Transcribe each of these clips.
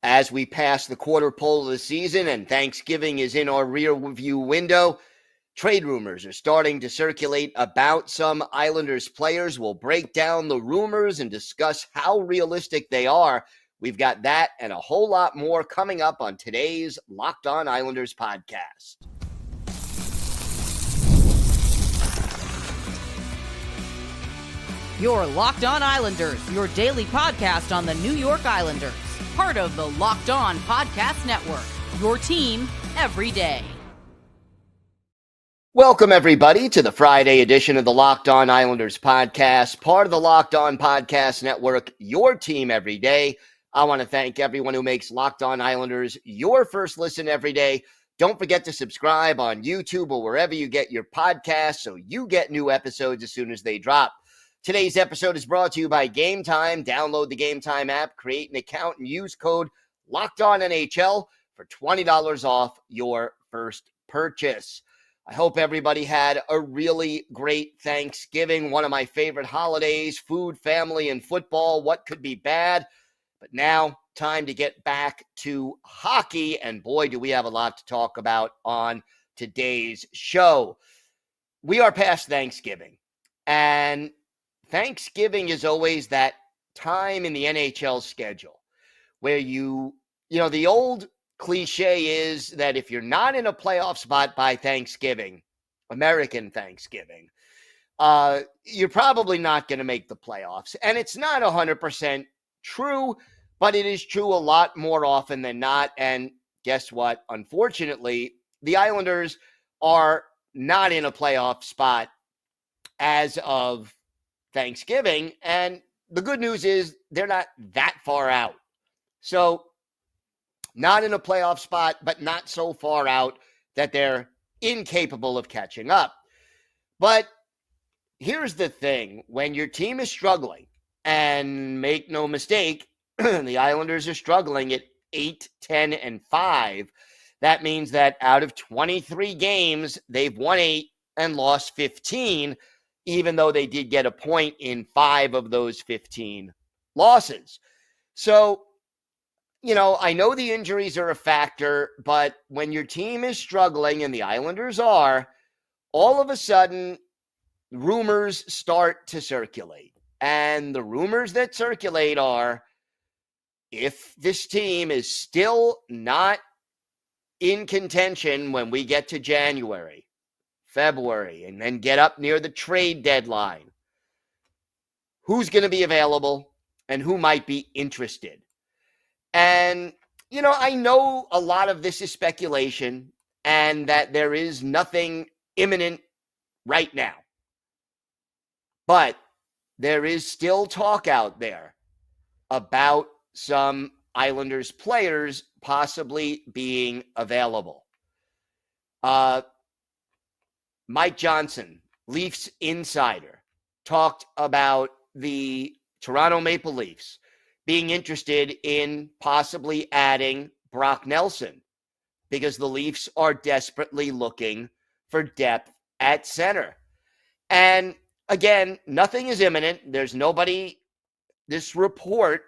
As we pass the quarter pole of the season and Thanksgiving is in our rear view window, trade rumors are starting to circulate about some Islanders players. We'll break down the rumors and discuss how realistic they are. We've got that and a whole lot more coming up on today's Locked On Islanders podcast. Your Locked On Islanders, your daily podcast on the New York Islanders. Part of the Locked On Podcast Network, your team every day. Welcome, everybody, to the Friday edition of the Locked On Islanders podcast, part of the Locked On Podcast Network, your team every day. I want to thank everyone who makes Locked On Islanders your first listen every day. Don't forget to subscribe on YouTube or wherever you get your podcasts so you get new episodes as soon as they drop. Today's episode is brought to you by Game Time. Download the Game Time app, create an account, and use code LOCKEDONNHL for $20 off your first purchase. I hope everybody had a really great Thanksgiving, one of my favorite holidays, food, family, and football. What could be bad? But now, time to get back to hockey, and boy, do we have a lot to talk about on today's show. We are past Thanksgiving, and Thanksgiving is always that time in the NHL schedule where the old cliche is that if you're not in a playoff spot by Thanksgiving, American Thanksgiving, you're probably not going to make the playoffs. And it's not 100% true, but it is true a lot more often than not. And guess what? Unfortunately, the Islanders are not in a playoff spot as of Thanksgiving, and the good news is they're not that far out. So not in a playoff spot, but not so far out that they're incapable of catching up. But here's the thing. When your team is struggling, and make no mistake, the Islanders are struggling at 8-10-5. That means that out of 23 games, they've won 8 and lost 15, even though they did get a point in 5 of those 15 losses. So, I know the injuries are a factor, but when your team is struggling, and the Islanders are, all of a sudden, rumors start to circulate. And the rumors that circulate are, if this team is still not in contention when we get to January, February, and then get up near the trade deadline, who's going to be available and who might be interested? And, I know a lot of this is speculation and that there is nothing imminent right now. But there is still talk out there about some Islanders players possibly being available. Mike Johnson, Leafs insider, talked about the Toronto Maple Leafs being interested in possibly adding Brock Nelson because the Leafs are desperately looking for depth at center. And again, nothing is imminent. There's nobody, this report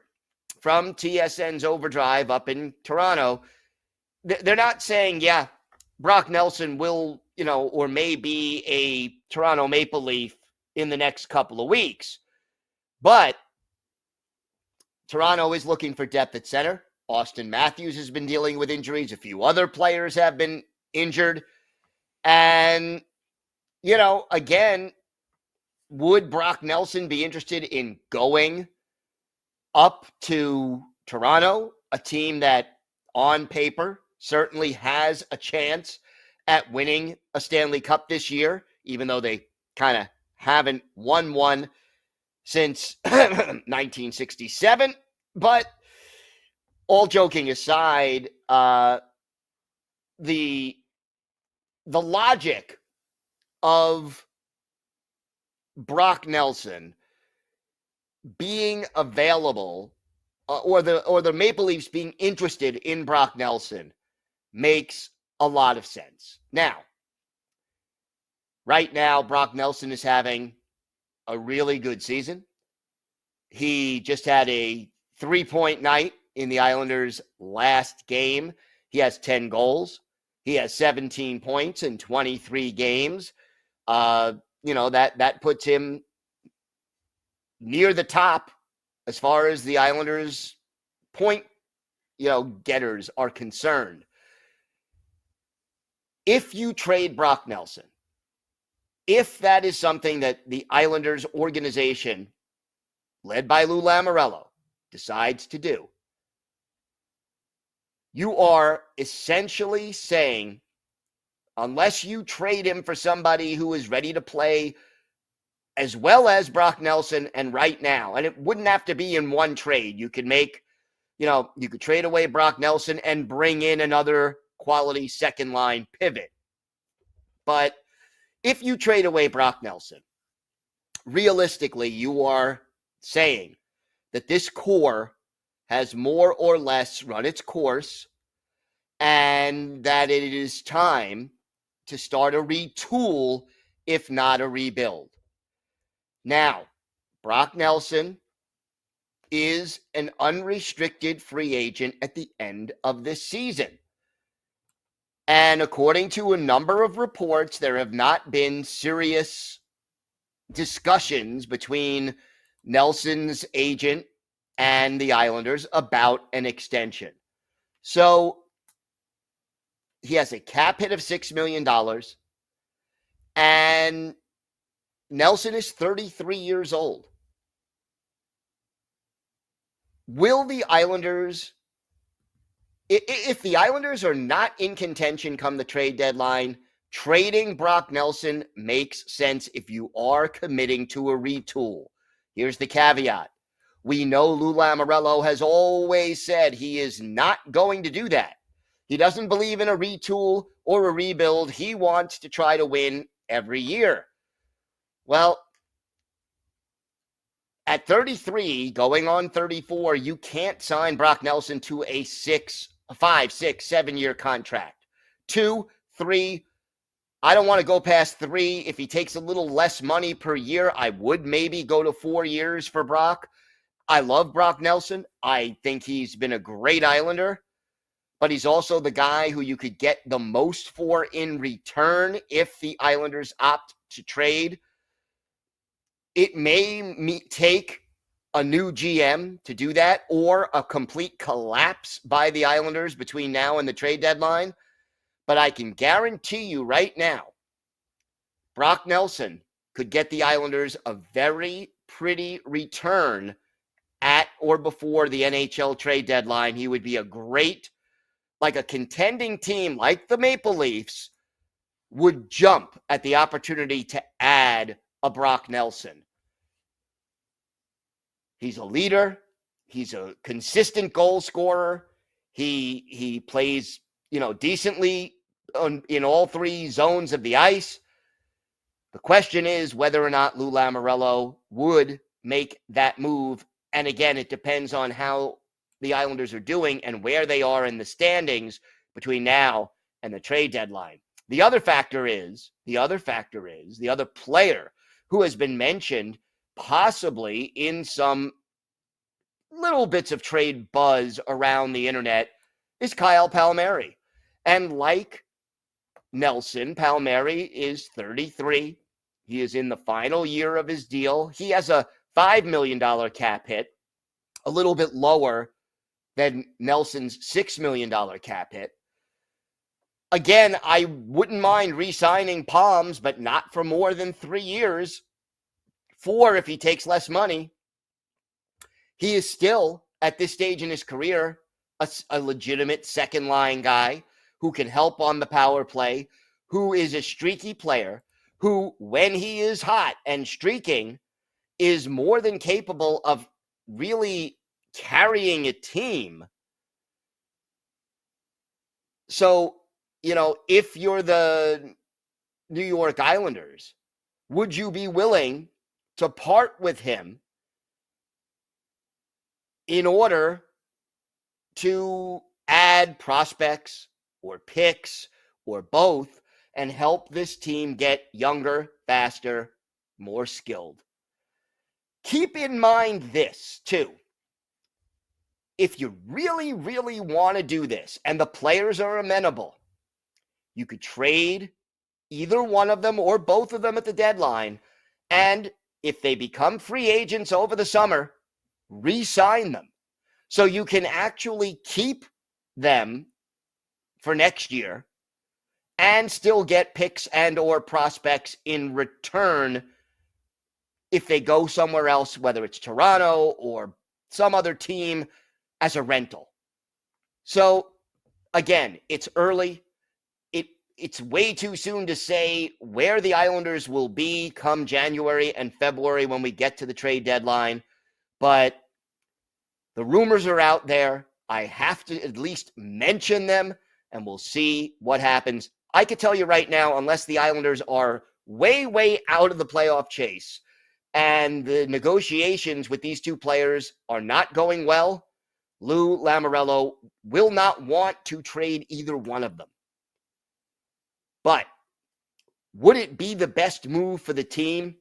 from TSN's Overdrive up in Toronto, they're not saying, yeah, Brock Nelson will, or may be a Toronto Maple Leaf in the next couple of weeks. But Toronto is looking for depth at center. Austin Matthews has been dealing with injuries. A few other players have been injured. And, again, would Brock Nelson be interested in going up to Toronto, a team that on paper certainly has a chance at winning a Stanley Cup this year, even though they kind of haven't won one since 1967. But all joking aside, the logic of Brock Nelson being available, or the Maple Leafs being interested in Brock Nelson, makes a lot of sense. Now, right now, Brock Nelson is having a really good season. He just had a 3-point night in the Islanders' last game. He has 10 goals. He has 17 points in 23 games. That puts him near the top as far as the Islanders' point, getters are concerned. If you trade Brock Nelson, if that is something that the Islanders organization, led by Lou Lamoriello, decides to do, you are essentially saying, unless you trade him for somebody who is ready to play as well as Brock Nelson and right now, and it wouldn't have to be in one trade. You could you could trade away Brock Nelson and bring in another quality second line pivot. But if you trade away Brock Nelson, realistically, you are saying that this core has more or less run its course and that it is time to start a retool, if not a rebuild. Now, Brock Nelson is an unrestricted free agent at the end of this season. And according to a number of reports, there have not been serious discussions between Nelson's agent and the Islanders about an extension. So he has a cap hit of $6 million. And Nelson is 33 years old. Will the Islanders, if the Islanders are not in contention come the trade deadline, trading Brock Nelson makes sense if you are committing to a retool. Here's the caveat. We know Lou Lamoriello has always said he is not going to do that. He doesn't believe in a retool or a rebuild. He wants to try to win every year. Well, at 33, going on 34, you can't sign Brock Nelson to a 5, 6, 7-year contract. 2, 3, I don't want to go past 3. If he takes a little less money per year, I would maybe go to 4 years for Brock. I love Brock Nelson. I think he's been a great Islander, but he's also the guy who you could get the most for in return if the Islanders opt to trade. It may take a new GM to do that or a complete collapse by the Islanders between now and the trade deadline. But I can guarantee you right now, Brock Nelson could get the Islanders a very pretty return at or before the NHL trade deadline. He would be a great, like a contending team like the Maple Leafs would jump at the opportunity to add a Brock Nelson. He's a leader. He's a consistent goal scorer. He plays, decently in all 3 zones of the ice. The question is whether or not Lou Lamoriello would make that move. And again, it depends on how the Islanders are doing and where they are in the standings between now and the trade deadline. The other player who has been mentioned possibly in some little bits of trade buzz around the internet is Kyle Palmieri. And like Nelson, Palmieri is 33. He is in the final year of his deal. He has a $5 million cap hit, a little bit lower than Nelson's $6 million cap hit. Again, I wouldn't mind re-signing Palms, but not for more than 3 years. 4 if he takes less money. He is still, at this stage in his career, a legitimate second-line guy who can help on the power play, who is a streaky player, who, when he is hot and streaking, is more than capable of really carrying a team. So, if you're the New York Islanders, would you be willing to part with him in order to add prospects or picks or both and help this team get younger, faster, more skilled? Keep in mind this, too. if you really, really want to do this and the players are amenable, you could trade either one of them or both of them at the deadline. And if they become free agents over the summer, re-sign them. So you can actually keep them for next year and still get picks and or prospects in return if they go somewhere else, whether it's Toronto or some other team, as a rental. So again, it's early. It's way too soon to say where the Islanders will be come January and February when we get to the trade deadline. But the rumors are out there. I have to at least mention them, and we'll see what happens. I could tell you right now, unless the Islanders are way, way out of the playoff chase and the negotiations with these two players are not going well, Lou Lamoriello will not want to trade either one of them. But would it be the best move for the team?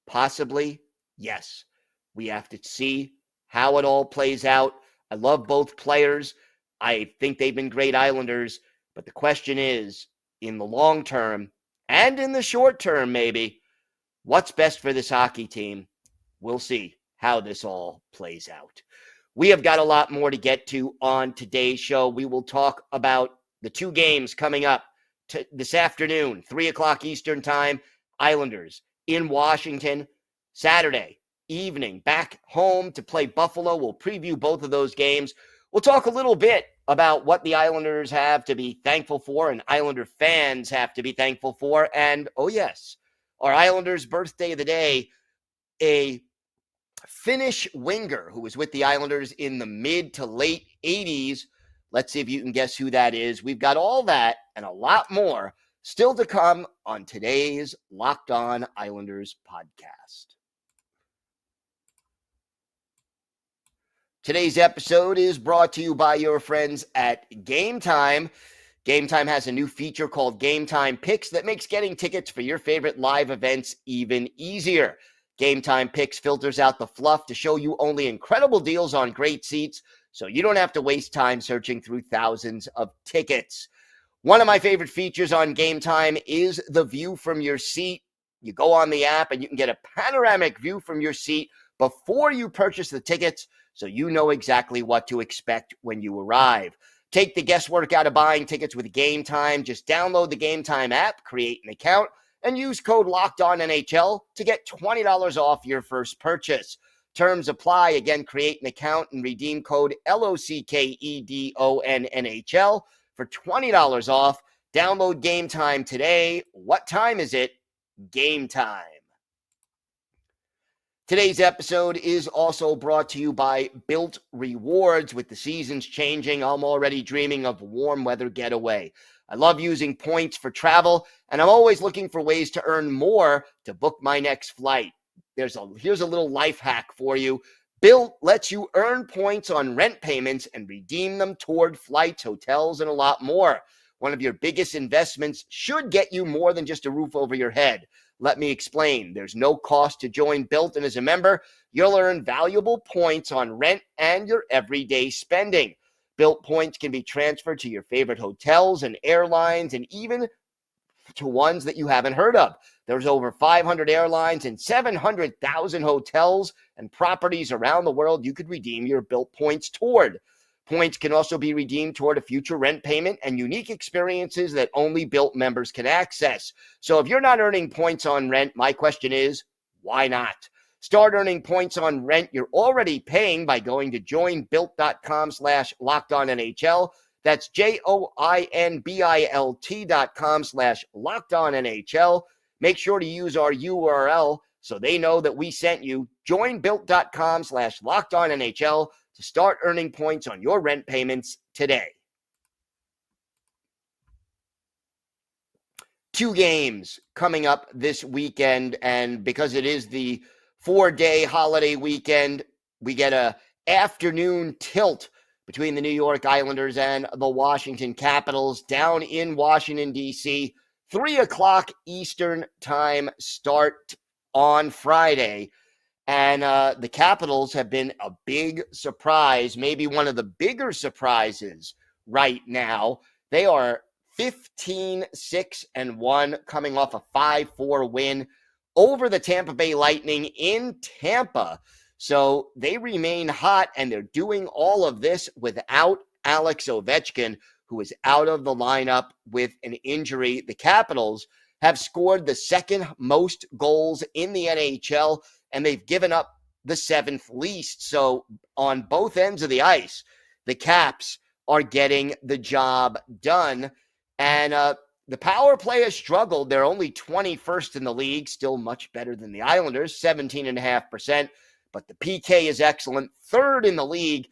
Possibly, yes. We have to see how it all plays out. I love both players. I think they've been great Islanders. But the question is, in the long term and in the short term, maybe, what's best for this hockey team? We'll see how this all plays out. We have got a lot more to get to on today's show. We will talk about the two games coming up this afternoon, 3 o'clock Eastern time. Islanders in Washington. Saturday evening, back home to play Buffalo. We'll preview both of those games. We'll talk a little bit about what the Islanders have to be thankful for and Islander fans have to be thankful for. And, oh yes, our Islanders' birthday of the day, a Finnish winger who was with the Islanders in the mid to late 80s. Let's see if you can guess who that is. We've got all that and a lot more still to come on today's Locked On Islanders podcast. Today's episode is brought to you by your friends at Game Time. Game Time has a new feature called Game Time Picks that makes getting tickets for your favorite live events even easier. Game Time Picks filters out the fluff to show you only incredible deals on great seats, so you don't have to waste time searching through thousands of tickets. One of my favorite features on Game Time is the view from your seat. You go on the app and you can get a panoramic view from your seat before you purchase the tickets, so you know exactly what to expect when you arrive. Take the guesswork out of buying tickets with Game Time. Just download the Game Time app, create an account, and use code LOCKEDONNHL to get $20 off your first purchase. Terms apply. Again, create an account and redeem code LOCKEDONNHL for $20 off. Download Game Time today. What time is it? Game Time. Today's episode is also brought to you by Built Rewards. With the seasons changing, I'm already dreaming of a warm weather getaway. I love using points for travel, and I'm always looking for ways to earn more to book my next flight. Here's a little life hack for you. Built lets you earn points on rent payments and redeem them toward flights, hotels, and a lot more. One of your biggest investments should get you more than just a roof over your head. Let me explain. There's no cost to join Built, and as a member, you'll earn valuable points on rent and your everyday spending. Built points can be transferred to your favorite hotels and airlines, and even to ones that you haven't heard of. There's over 500 airlines and 700,000 hotels and properties around the world you could redeem your Built points toward. Points can also be redeemed toward a future rent payment and unique experiences that only Built members can access. So if you're not earning points on rent, my question is, why not? Start earning points on rent you're already paying by going to joinbuilt.com/LockedOnNHL. That's joinbilt.com/LockedOnNHL. Make sure to use our URL so they know that we sent you. Joinbuilt.com/LockedOnNHL to start earning points on your rent payments today. Two games coming up this weekend, and because it is the 4-day holiday weekend, we get a afternoon tilt between the New York Islanders and the Washington Capitals down in Washington, D.C. 3 o'clock Eastern time start on Friday. And the Capitals have been a big surprise, maybe one of the bigger surprises right now. They are 15-6-1, coming off a 5-4 win over the Tampa Bay Lightning in Tampa. So they remain hot, and they're doing all of this without Alex Ovechkin, who is out of the lineup with an injury. The Capitals have scored the second most goals in the NHL, and they've given up the seventh least. So on both ends of the ice, the Caps are getting the job done. And the power play has struggled. They're only 21st in the league, still much better than the Islanders, 17.5%. But the PK is excellent. Third in the league,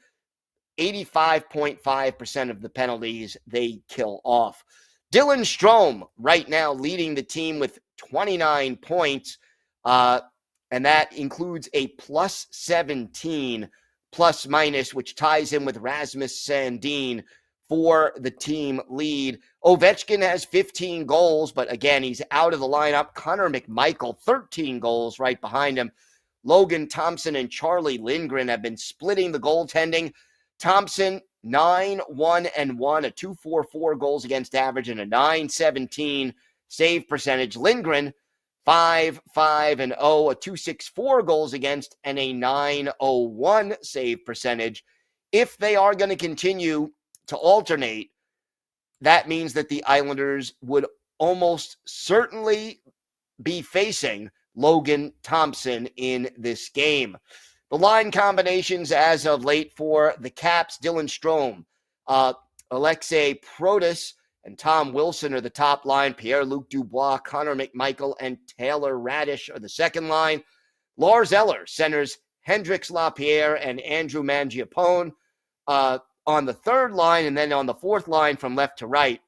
85.5% of the penalties they kill off. Dylan Strome right now leading the team with 29 points, and that includes a plus 17 plus minus, which ties him with Rasmus Sandin for the team lead. Ovechkin has 15 goals, but again, he's out of the lineup. Connor McMichael, 13 goals right behind him. Logan Thompson and Charlie Lindgren have been splitting the goaltending. Thompson, 9-1-1, a 2.44 goals against average and a 9.17 save percentage. Lindgren, 5-5-0, a 2.64 goals against and a 9.01 save percentage. If they are going to continue to alternate, that means that the Islanders would almost certainly be facing Logan Thompson in this game. The line combinations as of late for the Caps: Dylan Strome, Alexei Protas, and Tom Wilson are the top line. Pierre-Luc Dubois, Connor McMichael, and Taylor Radish are the second line. Lars Eller centers Hendrix Lapierre and Andrew Mangiapone on the third line. And then on the fourth line from left to right,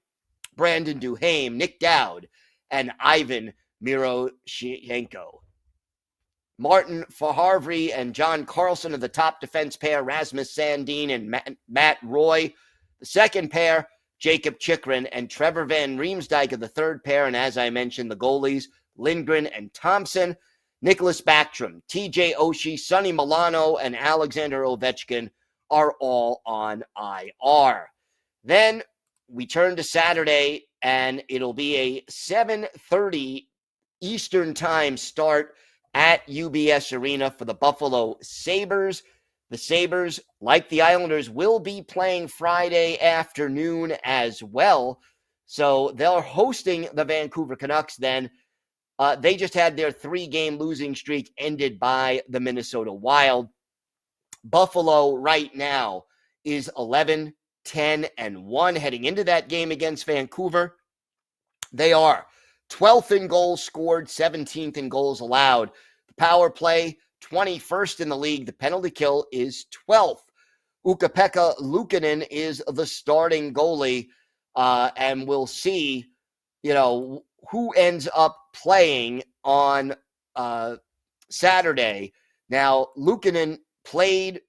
Brandon Duhaime, Nick Dowd, and Ivan Miroshnichenko. Martin Faharvey and John Carlson are the top defense pair. Rasmus Sandin and Matt Roy. The second pair, Jacob Chikrin and Trevor Van Riemsdyk, are the third pair. And as I mentioned, the goalies, Lindgren and Thompson. Nicholas Backstrom, TJ Oshie, Sonny Milano, and Alexander Ovechkin are all on IR. Then we turn to Saturday, and it'll be a 7:30 Eastern time start at UBS Arena for the Buffalo Sabres. The Sabres, like the Islanders, will be playing Friday afternoon as well. So they're hosting the Vancouver Canucks then. They just had their 3-game losing streak ended by the Minnesota Wild. Buffalo right now is 11-10-1 heading into that game against Vancouver. They are 12th in goals scored, 17th in goals allowed. The power play, 21st in the league. The penalty kill is 12th. Ukko-Pekka Luukkonen is the starting goalie, and we'll see, who ends up playing on Saturday. Now, Luukkonen played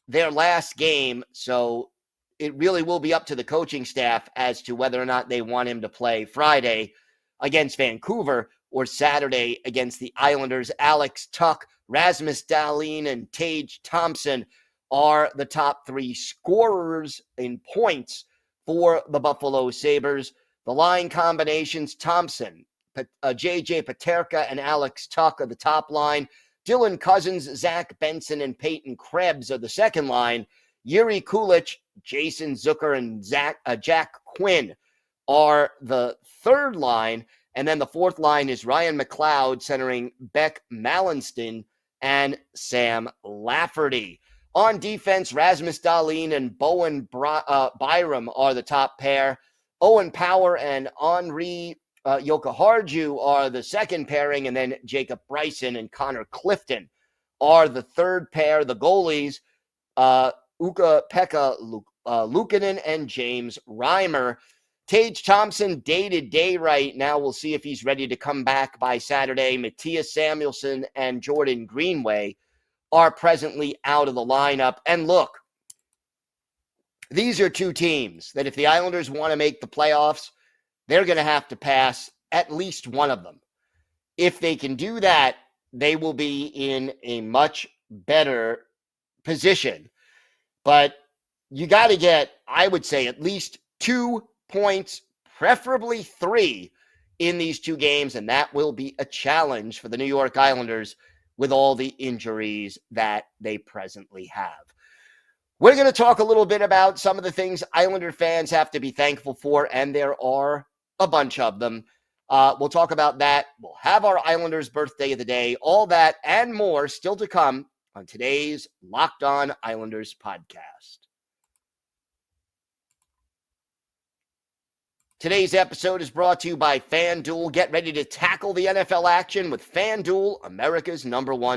their last game, so it really will be up to the coaching staff as to whether or not they want him to play Friday against Vancouver or Saturday against the Islanders. Alex Tuch, Rasmus Dahlin, and Tage Thompson are the top 3 scorers in points for the Buffalo Sabres. The line combinations: Thompson, J.J. Paterka, and Alex Tuch are the top line. Dylan Cousins, Zach Benson, and Peyton Krebs are the second line. Yuri Kulich, Jason Zucker, and Jack Quinn are the third line. And then the fourth line is Ryan McLeod centering Beck Mallinston and Sam Lafferty. On defense, Rasmus Dahlin and Bowen Byram are the top pair. Owen Power and Henri Jokiharju are the second pairing, and then Jacob Bryson and Connor Clifton are the third pair. The goalies, Ukko-Pekka Luukkonen and James Reimer. Tage Thompson, day-to-day right now. We'll see if he's ready to come back by Saturday. Matthias Samuelsson and Jordan Greenway are presently out of the lineup. And look, these are two teams that if the Islanders want to make the playoffs, they're going to have to pass at least one of them. If they can do that, they will be in a much better position. But you got to get, I would say, at least 2 points, preferably 3 in these 2 games, and that will be a challenge for the New York Islanders with all the injuries that they presently have. We're going to talk a little bit about some of the things Islander fans have to be thankful for, and there are a bunch of them. We'll talk about that. We'll have our Islanders birthday of the day, all that and more still to come on today's Locked On Islanders podcast. Today's episode is brought to you by FanDuel. Get ready to tackle the NFL action with FanDuel, America's #1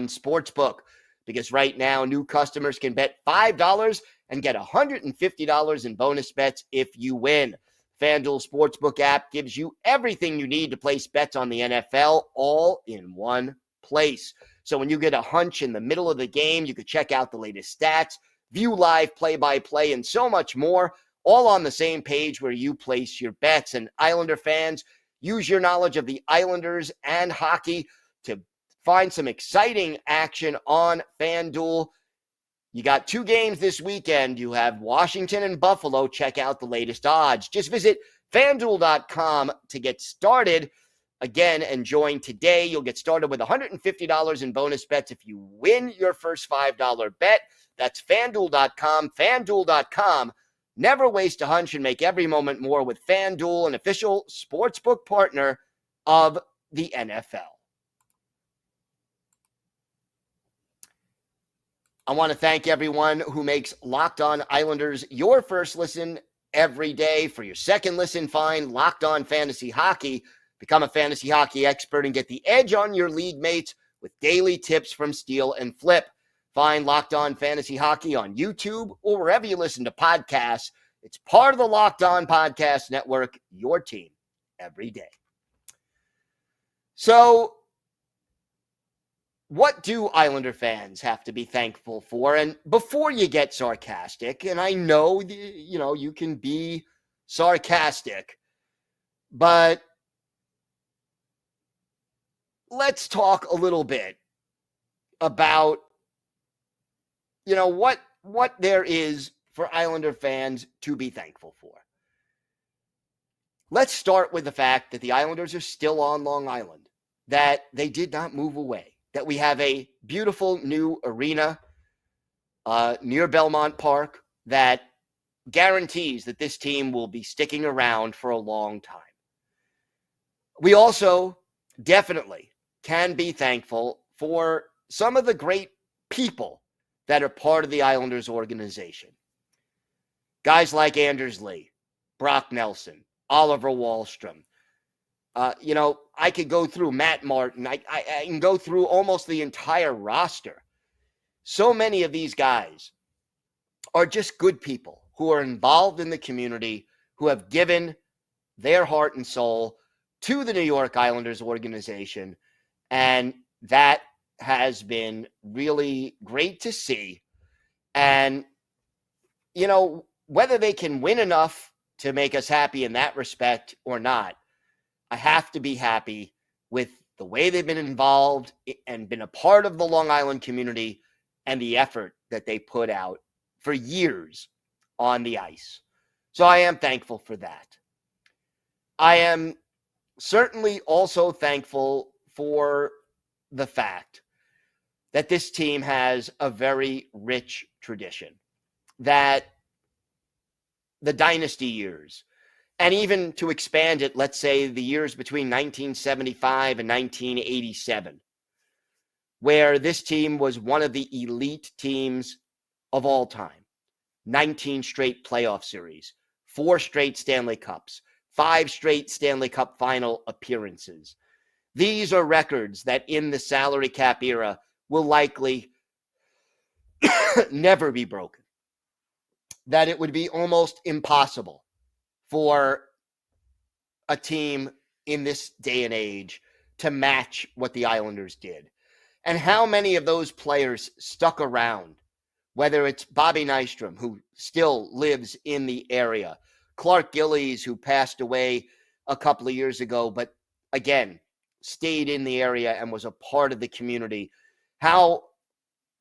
sportsbook. Because right now, new customers can bet $5 and get $150 in bonus bets if you win. FanDuel Sportsbook app gives you everything you need to place bets on the NFL all in one place. So when you get a hunch in the middle of the game, you can check out the latest stats, view live play-by-play, and so much more, all on the same page where you place your bets. And Islander fans, use your knowledge of the Islanders and hockey to find some exciting action on FanDuel. You got 2 games this weekend. You have Washington and Buffalo. Check out the latest odds. Just visit FanDuel.com to get started. Again, and join today. You'll get started with $150 in bonus bets if you win your first $5 bet. That's FanDuel.com. FanDuel.com. Never waste a hunch and make every moment more with FanDuel, an official sportsbook partner of the NFL. I want to thank everyone who makes Locked On Islanders your first listen every day. For your second listen, find Locked On Fantasy Hockey. Become a fantasy hockey expert and get the edge on your league mates with daily tips from Steal and Flip. Find Locked On Fantasy Hockey on YouTube or wherever you listen to podcasts. It's part of the Locked On Podcast Network, your team every day. So, what do Islander fans have to be thankful for? And before you get sarcastic, and I know, you can be sarcastic, but let's talk a little bit about, what there is for Islander fans to be thankful for. Let's start with the fact that the Islanders are still on Long Island, that they did not move away, that we have a beautiful new arena near Belmont Park that guarantees that this team will be sticking around for a long time. We also definitely can be thankful for some of the great people that are part of the Islanders organization. Guys like Anders Lee, Brock Nelson, Oliver Wahlstrom. I could go through Matt Martin. I can go through almost the entire roster. So many of these guys are just good people who are involved in the community, who have given their heart and soul to the New York Islanders organization. And that has been really great to see. And, whether they can win enough to make us happy in that respect or not, I have to be happy with the way they've been involved and been a part of the Long Island community and the effort that they put out for years on the ice. So I am thankful for that. I am certainly also thankful for the fact that this team has a very rich tradition, that the dynasty years, and even to expand it, let's say the years between 1975 and 1987, where this team was one of the elite teams of all time. 19 straight playoff series, 4 straight Stanley Cups, 5 straight Stanley Cup final appearances. These are records that in the salary cap era will likely never be broken. That it would be almost impossible for a team in this day and age to match what the Islanders did. And how many of those players stuck around, whether it's Bobby Nystrom, who still lives in the area, Clark Gillies, who passed away a couple of years ago, but again, stayed in the area and was a part of the community, how,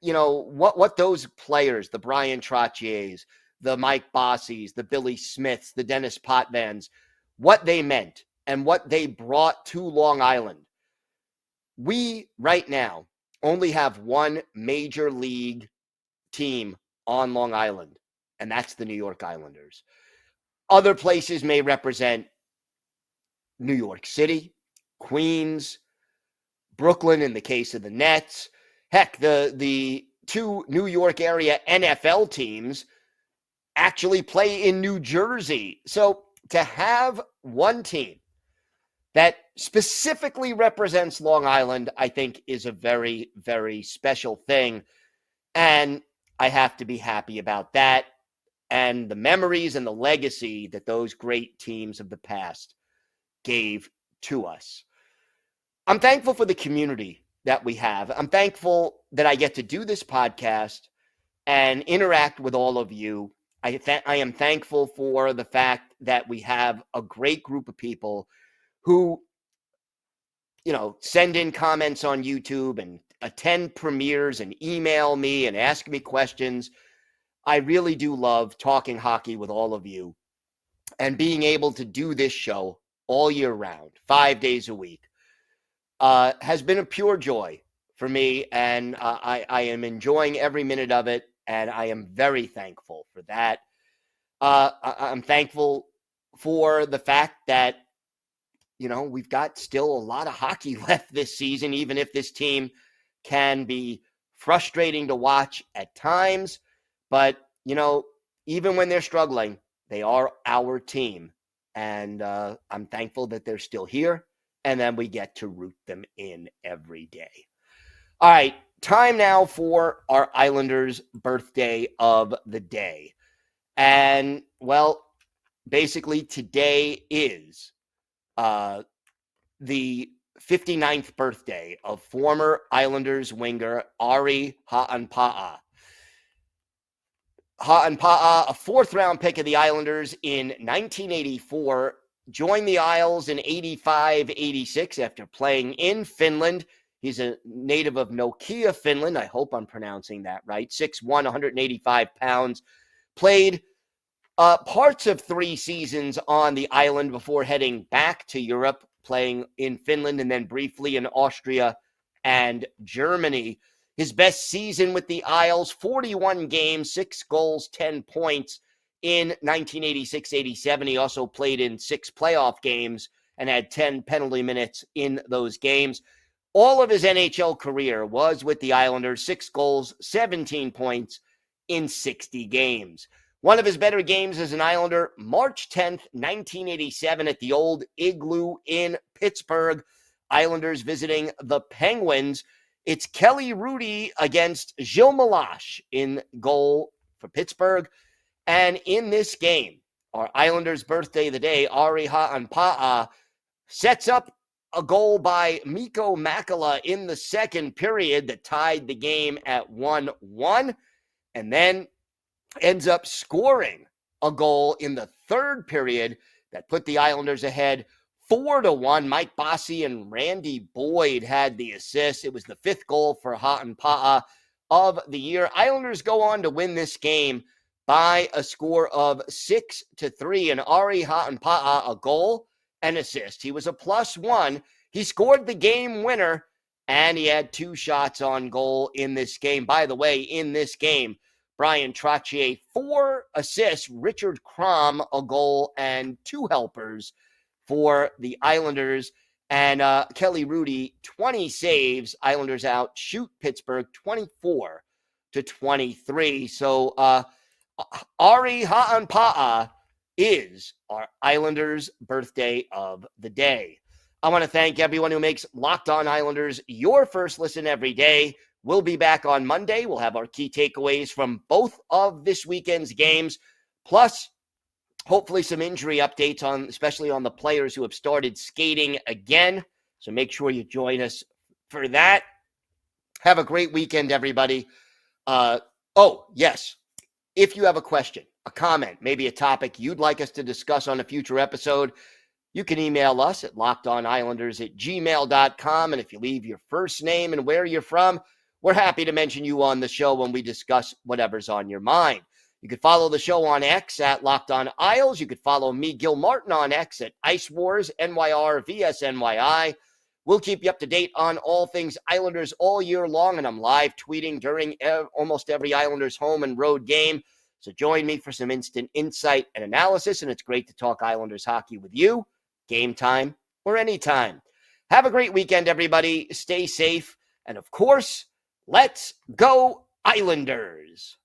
what those players, the Brian Trottiers, the Mike Bossies, the Billy Smiths, the Dennis Potvins, what they meant and what they brought to Long Island. We, right now, only have one major league team on Long Island, and that's the New York Islanders. Other places may represent New York City, Queens, Brooklyn in the case of the Nets. Heck, the two New York area NFL teams actually play in New Jersey. So to have one team that specifically represents Long Island, I think is a very, very special thing. And I have to be happy about that and the memories and the legacy that those great teams of the past gave to us. I'm thankful for the community that we have. I'm thankful that I get to do this podcast and interact with all of you. I am thankful for the fact that we have a great group of people who, send in comments on YouTube and attend premieres and email me and ask me questions. I really do love talking hockey with all of you and being able to do this show all year round, 5 days a week, has been a pure joy for me. And I am enjoying every minute of it. And I am very thankful for that. I'm thankful for the fact that, we've got still a lot of hockey left this season, even if this team can be frustrating to watch at times. But, even when they're struggling, they are our team. And I'm thankful that they're still here. And then we get to root them in every day. All right, time now for our Islanders' birthday of the day. And, well, basically today is the 59th birthday of former Islanders winger Ari Haanpaa. Haanpaa, a fourth-round pick of the Islanders in 1984, joined the Isles in 85-86 after playing in Finland. He's a native of Nokia, Finland. I hope I'm pronouncing that right. 6'1", 185 pounds. Played parts of 3 seasons on the island before heading back to Europe, playing in Finland and then briefly in Austria and Germany. His best season with the Isles, 41 games, 6 goals, 10 points in 1986-87. He also played in 6 playoff games and had 10 penalty minutes in those games. All of his NHL career was with the Islanders, 6 goals, 17 points in 60 games. One of his better games as an Islander, March 10th, 1987 at the old Igloo in Pittsburgh. Islanders visiting the Penguins. It's Kelly Rudy against Gil Martin in goal for Pittsburgh. And in this game, our Islanders' birthday of the day, Ari Haanpaa, sets up a goal by Mikko Makala in the second period that tied the game at 1-1, and then ends up scoring a goal in the third period that put the Islanders ahead 4-1. Mike Bossy and Randy Boyd had the assist. It was the 5th goal for Haanpaa of the year. Islanders go on to win this game by a score of 6-3, and Ari Haanpaa a goal and assist. He was a +1. He scored the game winner, and he had 2 shots on goal in this game. By the way, in this game, Brian Trottier, 4 assists, Richard Crom, a goal, and 2 helpers for the Islanders. And Kelly Rudy, 20 saves. Islanders outshoot Pittsburgh 24-23. So Ari Haanpaa is our Islanders' birthday of the day. I want to thank everyone who makes Locked On Islanders your first listen every day. We'll be back on Monday. We'll have our key takeaways from both of this weekend's games, plus hopefully some injury updates on, especially on the players who have started skating again. So make sure you join us for that. Have a great weekend, everybody. Oh, yes. If you have a question, a comment, maybe a topic you'd like us to discuss on a future episode, You can email us at lockedonislanders@gmail.com. And if you leave your first name and where you're from, we're happy to mention you on the show when we discuss whatever's on your mind. You could follow the show on X at Locked On Isles. You could follow me, Gil Martin, on X at Ice Wars, NYR, VSNYI. We'll keep you up to date on all things Islanders all year long, and I'm live tweeting during almost every Islanders home and road game. So join me for some instant insight and analysis, and it's great to talk Islanders hockey with you, game time or anytime. Have a great weekend, everybody. Stay safe, and of course, let's go Islanders.